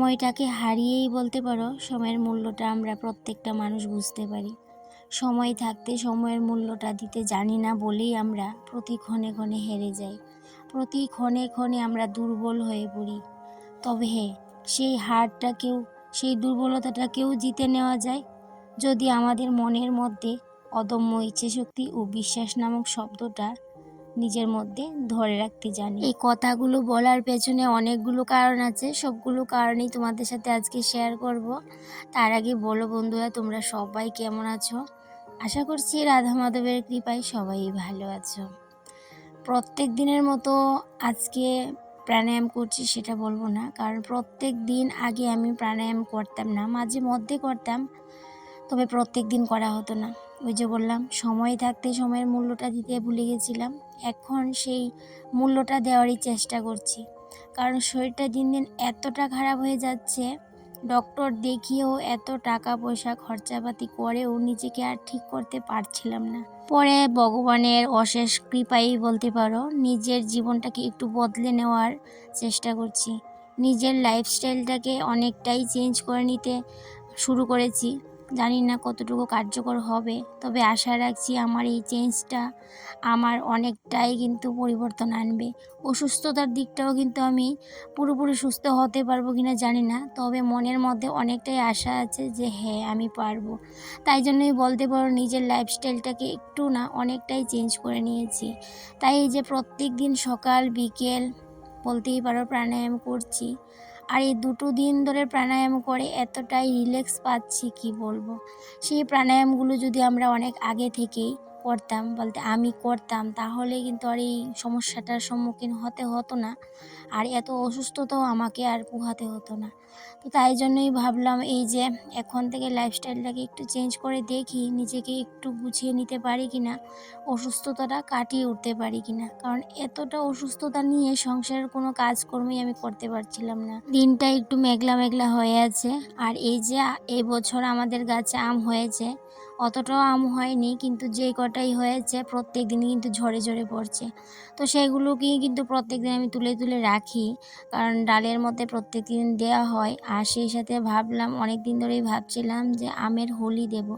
সময়টাকে হারিয়েই বলতে পারো সময়ের মূল্যটা আমরা প্রত্যেকটা মানুষ বুঝতে পারি। সময় থাকতে সময়ের মূল্যটা দিতে জানি না বলেই আমরা প্রতি ক্ষণে ক্ষণে হেরে যাই, প্রতি ক্ষণে ক্ষণে আমরা দুর্বল হয়ে পড়ি। তবে সেই হারটাকেও, সেই দুর্বলতাটাকেও জিতে নেওয়া যায় যদি আমাদের মনের মধ্যে অদম্য ইচ্ছাশক্তি ও বিশ্বাস নামক শব্দটা নিজের মধ্যে ধরে রাখতে জানি। এই কথাগুলো বলার পেছনে অনেকগুলো কারণ আছে, সবগুলো কারণেই তোমাদের সাথে আজকে শেয়ার করব। তার আগে বলো বন্ধুরা, তোমরা সবাই কেমন আছো? আশা করছি রাধা মাধবের কৃপায় সবাই ভালো আছো। প্রত্যেক দিনের মতো আজকে প্রাণায়াম করছি সেটা বলবো না, কারণ প্রত্যেক দিন আগে আমি প্রাণায়াম করতাম না, মাঝে মধ্যে করতাম, তবে প্রত্যেক দিন করা হতো না। ওই যে বললাম, সময় থাকতে সময়ের মূল্যটা দিতে ভুলে গেছিলাম। এখন সেই মূল্যটা দেওয়ারই চেষ্টা করছি, কারণ শরীরটা দিন দিন এতটা খারাপ হয়ে যাচ্ছে, ডক্টর দেখিয়েও এত টাকা পয়সা খরচাপাতি করেও নিজেকে আর ঠিক করতে পারছিলাম না। পরে ভগবানের অশেষ কৃপাই বলতে পারো, নিজের জীবনটাকে একটু বদলে নেওয়ার চেষ্টা করছি। নিজের লাইফস্টাইলটাকে অনেকটাই চেঞ্জ করে নিতে শুরু করেছি। জানি না কতটুকু কার্যকর হবে, তবে আশা রাখছি আমার এই চেঞ্জটা আমার অনেকটাই কিন্তু পরিবর্তন আনবে। অসুস্থতার দিকটাও কিন্তু আমি পুরোপুরি সুস্থ হতে পারবো কিনা জানি না, তবে মনের মধ্যে অনেকটাই আশা আছে যে হ্যাঁ আমি পারবো। তাই জন্যই বলতে পারো নিজের লাইফস্টাইলটাকে একটু না অনেকটাই চেঞ্জ করে নিয়েছি। তাই এই যে প্রত্যেক দিন সকাল বিকেল বলতেই পারো প্রাণায়াম করছি, আর এই 2 দিন ধরে প্রাণায়াম করে এতটাই রিল্যাক্স পাচ্ছি কি বলবো। সেই প্রাণায়ামগুলো যদি আমরা অনেক আগে থেকেই করতাম, বলতে আমি করতাম, তাহলে কিন্তু আর এই সমস্যাটার সম্মুখীন হতে হতো না, আর এত অসুস্থতাও আমাকে আর পোহাতে হতো না। তো তাই জন্যই ভাবলাম এই যে এখন থেকে লাইফস্টাইলটাকে একটু চেঞ্জ করে দেখি, নিজেকে একটু গুছিয়ে নিতে পারি কিনা, অসুস্থতাটা কাটিয়ে উঠতে পারি কিনা। কারণ এতটা অসুস্থতা নিয়ে সংসারের কোনো কাজকর্মই আমি করতে পারছিলাম না। দিনটা একটু মেঘলা মেঘলা হয়ে আছে। আর এই যে এই বছর আমাদের গাছে আম হয়েছে, অতটাও আম হয়নি, কিন্তু যে কটাই হয়েছে প্রত্যেক দিনই কিন্তু ঝরে ঝরে পড়ছে। তো সেগুলোকেই কিন্তু প্রত্যেক দিন আমি তুলে তুলে রাখি, কারণ ডালের মধ্যে প্রত্যেক দিন দেওয়া হয়। আর সেই সাথে ভাবলাম, অনেক দিন ধরেই ভাবছিলাম যে আমের হোলি দেব,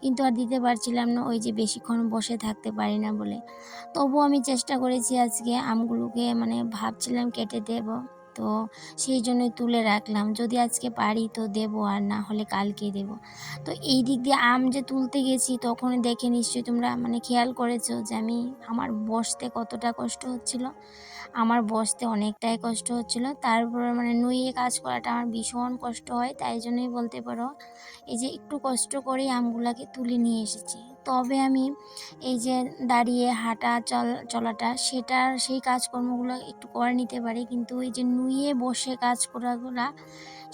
কিন্তু আর দিতে পারছিলাম না, ওই যে বেশিক্ষণ বসে থাকতে পারি না বলে। তবুও আমি চেষ্টা করেছি আজকে আমগুলোকে, মানে ভাবছিলাম কেটে দেব, তো সেই জন্যই তুলে রাখলাম। যদি আজকে পারি তো দেব, আর না হলে কালকে দেব। তো এই দিক দিয়ে আম যে তুলতে গেছি, তখন দেখে নিশ্চয়ই তোমরা মানে খেয়াল করেছো যে আমার বসতে কতটা কষ্ট হচ্ছিল। আমার বসতে অনেকটাই কষ্ট হচ্ছিল, তারপরে মানে নুইয়ে কাজ করাটা আমার ভীষণ কষ্ট হয়। তাই জন্যই বলতে পারো এই যে একটু কষ্ট করেই আমগুলাকে তুলে নিয়ে এসেছি। তবে আমি এই যে দাঁড়িয়ে হাঁটা চলাটা, সেই কাজকর্মগুলো একটু করে নিতে পারি, কিন্তু ওই যে নুয়ে বসে কাজ করাগুলা,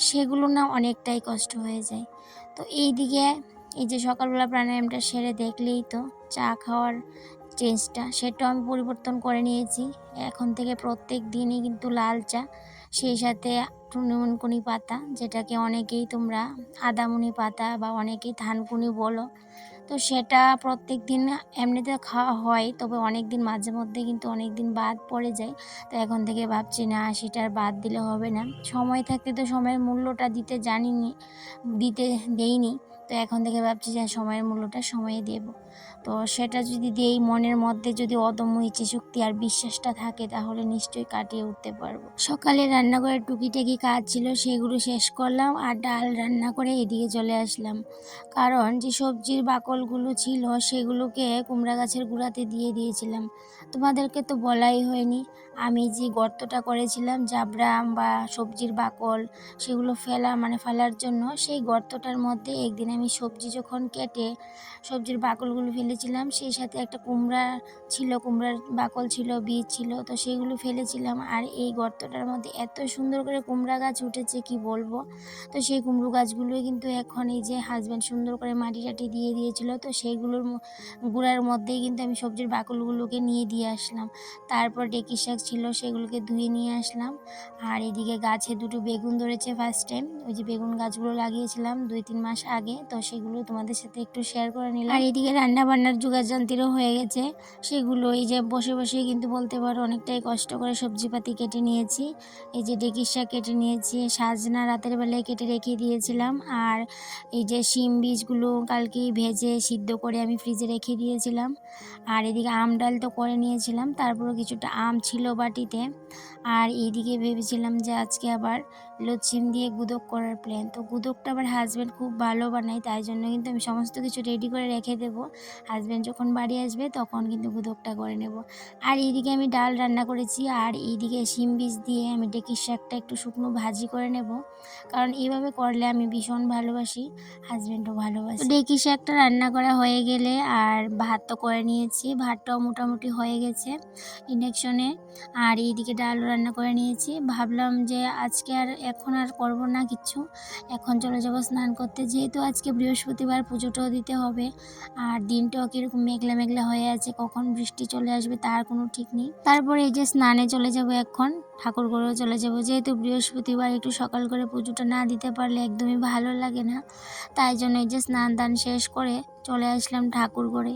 সেগুলো না অনেকটাই কষ্ট হয়ে যায়। তো এই দিকে এই যে সকালবেলা প্রাণায়ামটা সেরে দেখলেই তো, চা খাওয়ার চেঞ্জটা সেটাও আমি পরিবর্তন করে নিয়েছি। এখন থেকে প্রত্যেক দিনই কিন্তু লাল চা, সেই সাথে টুনিমুনকুনি পাতা, যেটাকে অনেকেই তোমরা আদামুনি পাতা বা অনেকেই থানকুনি বলো, তো সেটা প্রত্যেক দিন এমনিতে খাওয়া হয়, তবে অনেক দিন মাঝে মধ্যে কিন্তু অনেক দিন বাদ পড়ে যায়। তো এখন থেকে ভাবছি না, সেটা আর বাদ দিলে হবে না। সময় থাকতে তো সময়ের মূল্যটা দিতে জানিনি, দিতে দেইনি, তো এখন থেকে ভাবছি যে সময়ের মূল্যটা সময়ে দেব। তো সেটা যদি দেই, মনের মধ্যে যদি অদম্য ইচ্ছাশক্তি আর বিশ্বাসটা থাকে, তাহলে নিশ্চয়ই কাটিয়ে উঠতে পারবো। সকালে রান্নাঘরের টুকিটাকি কাজ ছিল, সেগুলো শেষ করলাম, আর ডাল রান্না করে এদিকে চলে আসলাম। কারণ যে সবজির বাকলগুলো ছিল সেগুলোকে কুমড়া গাছের গুঁড়াতে দিয়ে দিয়েছিলাম। তোমাদেরকে তো বলাই হয়নি, আমি যে গর্তটা করেছিলাম জাবড়া বা সবজির বাকল সেগুলো ফেলার জন্য, সেই গর্তটার মধ্যে একদিন আমি সবজি যখন কেটে সবজির বাকলগুলো ফেলেছিলাম, সেই সাথে একটা কুমড়া ছিল, কুমড়ার বাকল ছিল, বীজ ছিল, তো সেগুলো ফেলেছিলাম। আর এই গর্তটার মধ্যে এত সুন্দর করে কুমড়া গাছ উঠেছে কি বলবো। তো সেই কুমড়ো গাছগুলোই কিন্তু এখন এই যে হাজব্যান্ড সুন্দর করে মাটি টাটি দিয়ে দিয়েছিল, তো সেইগুলোর গুঁড়ার মধ্যেই কিন্তু আমি সবজির বাকলগুলোকে নিয়ে দিয়ে আসলাম। তারপর ডেকি শাক ছিল, সেগুলোকে ধুয়ে নিয়ে আসলাম। আর এদিকে গাছে 2টো বেগুন ধরেছে ফার্স্ট টাইম, ওই যে বেগুন গাছগুলো লাগিয়েছিলাম 2-3 মাস আগে, তো সেগুলো তোমাদের সাথে একটু শেয়ার করে নিলাম। আর এদিকে রান্না বান্নার যোগাযন্ত্রও হয়ে গেছে, সেগুলো এই যে বসে বসে কিন্তু বলতে পারো অনেকটাই কষ্ট করে সবজিপাতি কেটে নিয়েছি। এই যে ডেকির শাক কেটে নিয়েছি, সাজনা রাতের বেলায় কেটে রেখে দিয়েছিলাম, আর এই যে শিম বীজগুলো কালকেই ভেজে সিদ্ধ করে আমি ফ্রিজে রেখে দিয়েছিলাম। আর এদিকে আম ডাল তো করে নিয়েছিলাম, তারপরও কিছুটা আম ছিল বাটিতে। আর এইদিকে ভেবেছিলাম যে আজকে আবার লচ্ছিম দিয়ে গুদক করার প্ল্যান। তো গুদকটা আবার হাজব্যান্ড খুব ভালো বানায়, তাই জন্য কিন্তু আমি সমস্ত কিছু রেডি করে রেখে দেবো। হাজব্যান্ড যখন বাড়ি আসবে তখন কিন্তু গুদকটা করে নেব। আর এইদিকে আমি ডাল রান্না করেছি, আর এইদিকে শিম বীজ দিয়ে আমি ডেকির শাকটা একটু শুকনো ভাজি করে নেব, কারণ এইভাবে করলে আমি ভীষণ ভালোবাসি, হাজব্যান্ডও ভালোবাসে। ডেকির শাকটা রান্না করা হয়ে গেলে আর ভাত তো করে নিয়েছি, ভাতটাও মোটামুটি হয়ে গেছে ইন্ডাকশনে। আর এইদিকে ডালও রান্না করে নিয়েছি। ভাবলাম যে আজকে এখন আর করবো না কিচ্ছু, এখন চলে যাবো স্নান করতে, যেহেতু আজকে বৃহস্পতিবার, পুজোটাও দিতে হবে। আর দিনটাও কীরকম মেঘলা মেঘলা হয়ে আছে, কখন বৃষ্টি চলে আসবে তার কোনো ঠিক নেই। তারপরে এই যে স্নানে চলে যাব, এখন ঠাকুর ঘরেও চলে যাব, যেহেতু বৃহস্পতিবার একটু সকাল করে পুজোটা না দিতে পারলে একদমই ভালো লাগে না। তাই জন্য এই যে স্নান দান শেষ করে চলে আসলাম ঠাকুর ঘরে।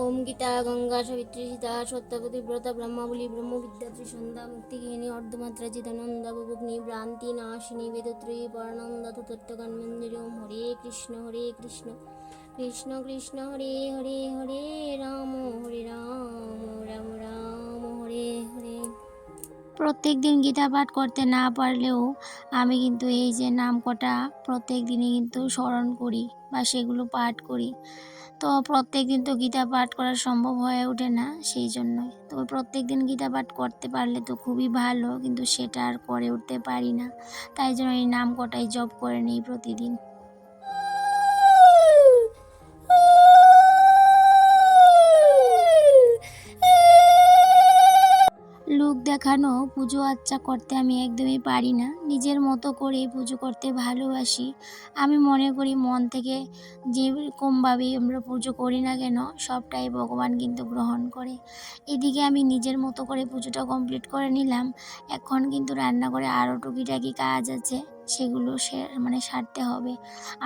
ওম গীতা গঙ্গা সাবিত্রী সীতা সত্যবতী ব্রতা ব্রহ্মাবলী ব্রহ্মবিদ্যাত্রী সন্ধ্যা মুক্তিগিনী অর্ধমাত্রা চিদানন্দা বুভগ্নি ভ্রান্তি নাশিনী বেদত্রয়ী পরানন্দা তত্ত্বকান্মঞ্জরি। ওম হরে কৃষ্ণ কৃষ্ণ কৃষ্ণ হরে হরে, হরে রাম রাম রাম হরে হরে। প্রত্যেক দিন গীতা পাঠ করতে না পারলেও আমি কিন্তু এই যে নাম কটা প্রত্যেক দিনই কিন্তু স্মরণ করি বা সেগুলো পাঠ করি। তো প্রত্যেক দিন তো গীতা পাঠ করা সম্ভব হয়ে ওঠে না, সেই জন্যই তো প্রত্যেক দিন গীতা পাঠ করতে পারলে তো খুবই ভালো, কিন্তু সেটা আর করে উঠতে পারি না। তাই জন্য এই নাম কটাই জপ করে নিই প্রতিদিন। লোক দেখানো পুজো আচ্চা করতে আমি একদমই পারি না, নিজের মতো করে পুজো করতে ভালোবাসি। আমি মনে করি মন থেকে যেরকমভাবেই আমরা পুজো করি না কেন, সবটাই ভগবান কিন্তু গ্রহণ করে। এদিকে আমি নিজের মতো করে পুজোটা কমপ্লিট করে নিলাম। এখন কিন্তু রান্নাঘরে আরও টুকিটাকি কাজ আছে, সেগুলো সারতে হবে।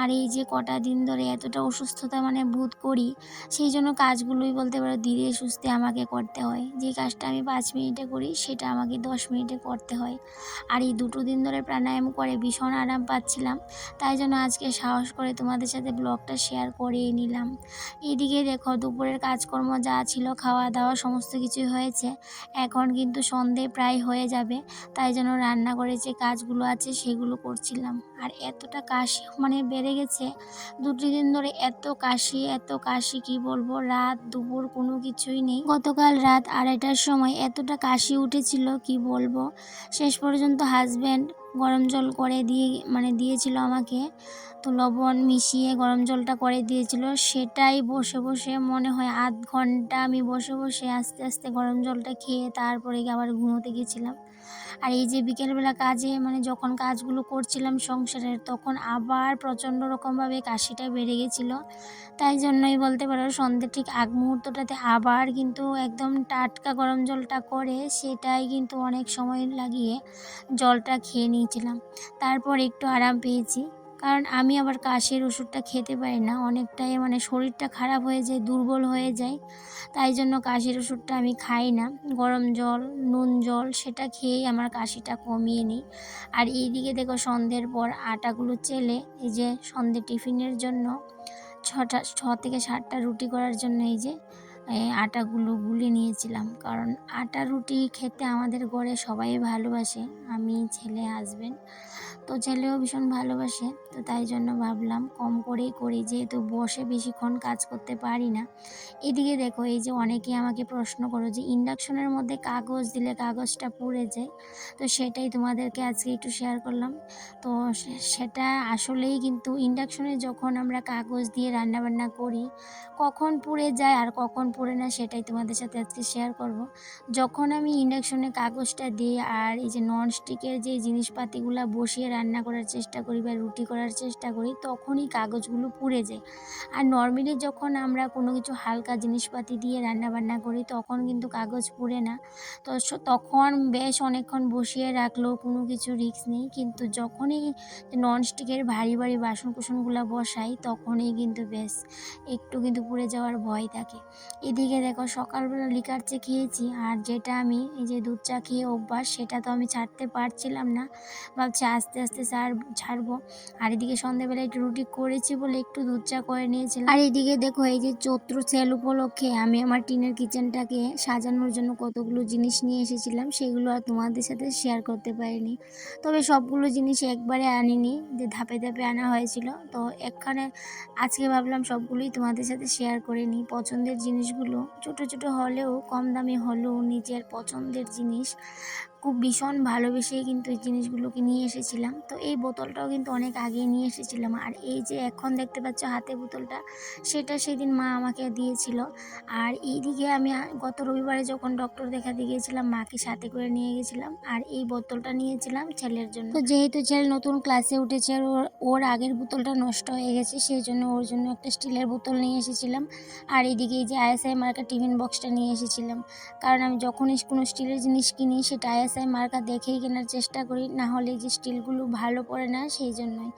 আর এই যে কটা দিন ধরে এতটা অসুস্থতা বোধ করি, সেই জন্য কাজগুলোই বলতে পারো ধীরে সুস্থে আমাকে করতে হয়। যে কাজটা আমি 5 মিনিটে করি সেটা আমাকে 10 মিনিটে করতে হয়। আর এই 2 দিন ধরে প্রাণায়াম করে ভীষণ আরাম পাচ্ছিলাম, তাই জন্য আজকে সাহস করে তোমাদের সাথে ব্লগটা শেয়ার করেই নিলাম। এইদিকে দেখো দুপুরের কাজকর্ম যা ছিল, খাওয়া দাওয়া সমস্ত কিছুই হয়েছে। এখন কিন্তু সন্ধে প্রায় হয়ে যাবে, তাই জন্য রান্না করে যে কাজগুলো আছে সেগুলো করছিলাম। আর এতটা কাশি বেড়ে গেছে 2 দিন ধরে, এত কাশি কি বলবো, রাত দুপুর কোনো কিছুই নেই। গতকাল রাত 2:30টার সময় এতটা কাশি উঠেছিল কি বলবো। শেষ পর্যন্ত হাজব্যান্ড গরম জল করে দিয়েছিল আমাকে, তো লবণ মিশিয়ে গরম জলটা করে দিয়েছিল, সেটাই বসে বসে মনে হয় আধ ঘন্টা আমি বসে বসে আস্তে আস্তে গরম জলটা খেয়ে তারপরে আবার ঘুমোতে গেছিলাম। আর এই যে বিকেলবেলা কাজে যখন কাজগুলো করছিলাম সংসারের, তখন আবার প্রচণ্ড রকমভাবে কাশিটা বেড়ে গেছিলো। তাই জন্যই বলতে পারো সন্ধ্যের ঠিক আগ মুহূর্তটাতে আবার কিন্তু একদম টাটকা গরম জলটা করে সেটাই কিন্তু অনেক সময় লাগিয়ে জলটা খেয়ে নিয়েছিলাম। তারপর একটু আরাম পেয়েছি, কারণ আমি আবার কাশির ওষুধটা খেতে পারি না, অনেকটাই শরীরটা খারাপ হয়ে যায়, দুর্বল হয়ে যায়। তাই জন্য কাশির ওষুধটা আমি খাই না, গরম জল নুন জল সেটা খেয়েই আমার কাশিটা কমিয়ে নিই। আর এইদিকে দেখো সন্ধ্যের পর আটাগুলো চেলে এই যে সন্ধ্যে টিফিনের জন্য 6 থেকে 7টা রুটি করার জন্য এই যে আটাগুলো গুলে নিয়েছিলাম, কারণ আটা রুটি খেতে আমাদের ঘরে সবাই ভালোবাসে, আমি ছেলে হাজব্যান্ড, তো ছেলেও ভীষণ ভালোবাসে। তো তাই জন্য ভাবলাম কম করেই করি, যেহেতু বসে বেশিক্ষণ কাজ করতে পারি না। এদিকে দেখো এই যে অনেকেই আমাকে প্রশ্ন করো যে ইন্ডাকশনের মধ্যে কাগজ দিলে কাগজটা পুড়ে যায়, তো সেটাই তোমাদেরকে আজকে একটু শেয়ার করলাম। তো সেটা আসলেই কিন্তু ইন্ডাকশনে যখন আমরা কাগজ দিয়ে রান্নাবান্না করি, কখন পুড়ে যায় আর কখন পড়ে না সেটাই তোমাদের সাথে আজকে শেয়ার করব। যখন আমি ইন্ডাকশনে কাগজটা দিই আর এই যে ননস্টিকের যে জিনিসপাতিগুলো বসিয়ে রান্না করার চেষ্টা করি বা রুটি করার চেষ্টা করি, তখনই কাগজগুলো পুড়ে যায়। আর নর্মালি যখন আমরা কোনো কিছু হালকা জিনিসপাতি দিয়ে রান্নাবান্না করি তখন কিন্তু কাগজ পুড়ে না। তো তখন বেশ অনেকক্ষণ বসিয়ে রাখলেও কোনো কিছু রিস্ক নেই, কিন্তু যখনই ননস্টিকের ভারী ভারী বাসন-কোসনগুলো বসাই তখনই কিন্তু বেশ একটু কিন্তু পুড়ে যাওয়ার ভয় থাকে। এদিকে দেখো সকালবেলা লিকার চা খেয়েছি, আর যেটা আমি এই যে দুধ চা খেয়ে অভ্যাস সেটা তো আমি ছাড়তে পারছিলাম না, ভাবছি আস্তে আস্তে ছাড়বো। আর এদিকে সন্ধ্যাবেলা একটু রুটি করেছি বলে একটু দুধ চা করে নিয়েছিলাম। আর এদিকে দেখো এই যে চৈত্র সেল উপলক্ষে আমি আমার টিনের কিচেনটাকে সাজানোর জন্য কতগুলো জিনিস নিয়ে এসেছিলাম, সেগুলো আর তোমাদের সাথে শেয়ার করতে পারিনি। তবে সবগুলো জিনিস একবারে আনিনি, যে ধাপে ধাপে আনা হয়েছিল। তো এখানে আজকে ভাবলাম সবগুলোই তোমাদের সাথে শেয়ার করে নিই। পছন্দের জিনিসগুলো ছোট ছোট হলেও কম দামি হলেও নিজের পছন্দের জিনিস খুব ভীষণ ভালোবেসেই কিন্তু এই জিনিসগুলোকে নিয়ে এসেছিলাম। তো এই বোতলটাও কিন্তু অনেক আগেই নিয়ে এসেছিলাম, আর এই যে এখন দেখতে পাচ্ছ হাতে বোতলটা, সেটা সেদিন মা আমাকে দিয়েছিল। আর এইদিকে আমি গত রবিবারে যখন ডক্টর দেখাতে গিয়েছিলাম মাকে সাথে করে নিয়ে গেছিলাম, আর এই বোতলটা নিয়েছিলাম ছেলের জন্য। তো যেহেতু ছেলে নতুন ক্লাসে উঠেছে আর ওর আগের বোতলটা নষ্ট হয়ে গেছে, সেই জন্য ওর জন্য একটা স্টিলের বোতল নিয়ে এসেছিলাম। আর এদিকে এই যে আইএসআই মার্কার টিফিন বক্সটা নিয়ে এসেছিলাম, কারণ আমি যখনই কোনো স্টিলের জিনিস কিনি সেটা আইএসআই মার্কা দেখেই কেনার চেষ্টা করি, না হলে যে স্টিলগুলো ভালো পড়ে না সেই জন্যই।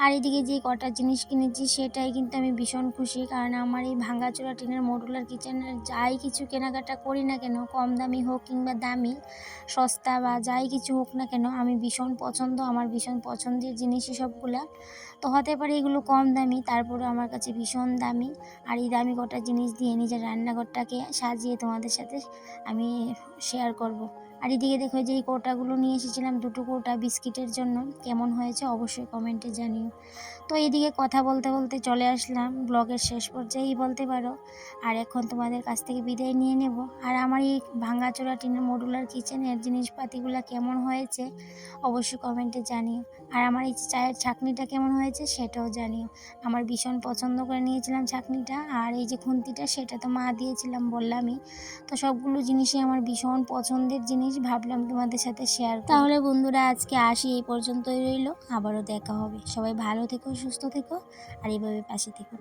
আর এদিকে যে কটা জিনিস কিনেছি সেটাই কিন্তু আমি ভীষণ খুশি, কারণ আমার এই ভাঙাচোরা টিনের মডুলার কিচেনের যাই কিছু কেনাকাটা করি না কেন, কম দামি হোক কিংবা দামি সস্তা বা যাই কিছু হোক না কেন, আমি ভীষণ পছন্দ, আমার ভীষণ পছন্দের জিনিসই সবগুলা। তো হতে পারে এগুলো কম দামি, তারপরেও আমার কাছে ভীষণ দামি। আর এই দামি কটা জিনিস দিয়ে নিজের রান্নাঘরটাকে সাজিয়ে তোমাদের সাথে আমি শেয়ার করব। আর এদিকে দেখো যে এই কৌটাগুলো নিয়ে এসেছিলাম, দুটো কৌটা বিস্কিটের জন্য, কেমন হয়েছে অবশ্যই কমেন্টে জানিও। তো এদিকে কথা বলতে বলতে চলে আসলাম ব্লগের শেষ পর্যায়েই বলতে পারো। আর এখন তোমাদের কাছ থেকে বিদায় নিয়ে নেব। আর আমার এই ভাঙাচোরা টিনের মডুলার কিচেনের জিনিসপাতিগুলো কেমন হয়েছে অবশ্যই কমেন্টে জানিও। আর আমার এই চায়ের ছাঁকনিটা কেমন হয়েছে সেটাও জানিও। আমার ভীষণ পছন্দ করে নিয়েছিলাম ছাঁকনিটা, আর এই যে খুন্তিটা সেটা তো মা দিয়েছিলাম বললামই। তো সবগুলো জিনিসই আমার ভীষণ পছন্দের জিনিস, ভাবলাম তোমাদের সাথে শেয়ার। তাহলে বন্ধুরা আজকে আসি, এই পর্যন্তই রইল, আবারও দেখা হবে। সবাই ভালো থেকো, সুস্থ থেকো, আর এইভাবে পাশে থেকো।